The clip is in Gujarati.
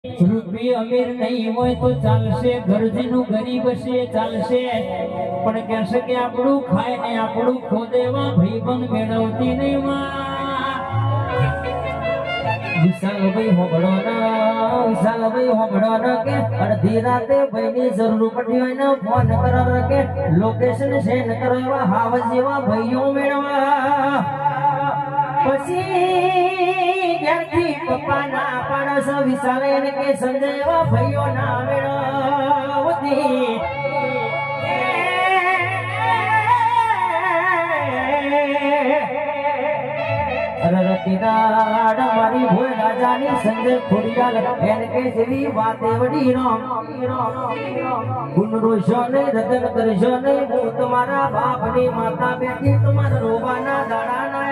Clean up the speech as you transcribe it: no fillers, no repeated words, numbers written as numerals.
રૂપિયા અમીર નહીં હોય તો ચાલશે, ગરજીનું ગરીબ છે ચાલશે, પણ કહેશે કે આપણું ખાય ને આપણું ખોદેવા ભાઈબંધ મેળવતી નહીં માં. વિશાલભાઈ હોબળો ના કે અડધી રાતે ભાઈની જરૂર પડી હોય ને ફોન કરાવે કે લોકેશન સેન્ડ કરો એવા હાવ જેવા ભાઈઓ મેળવા. પછી ઘેરથી પપ્પા ના પાડસ વિશાલે ને કે સંજય એવા ભાઈઓ ના મેળવતી. મારી ભોય રાજાની સંજય ખોડિયાલ એને કે જેવી વાતે વડી રામ ગુણ રોશો નહીં, રતન કરશો નહીં, હું તમારા બાપની માતા બેઠી તમારા રોવાના દાડા ના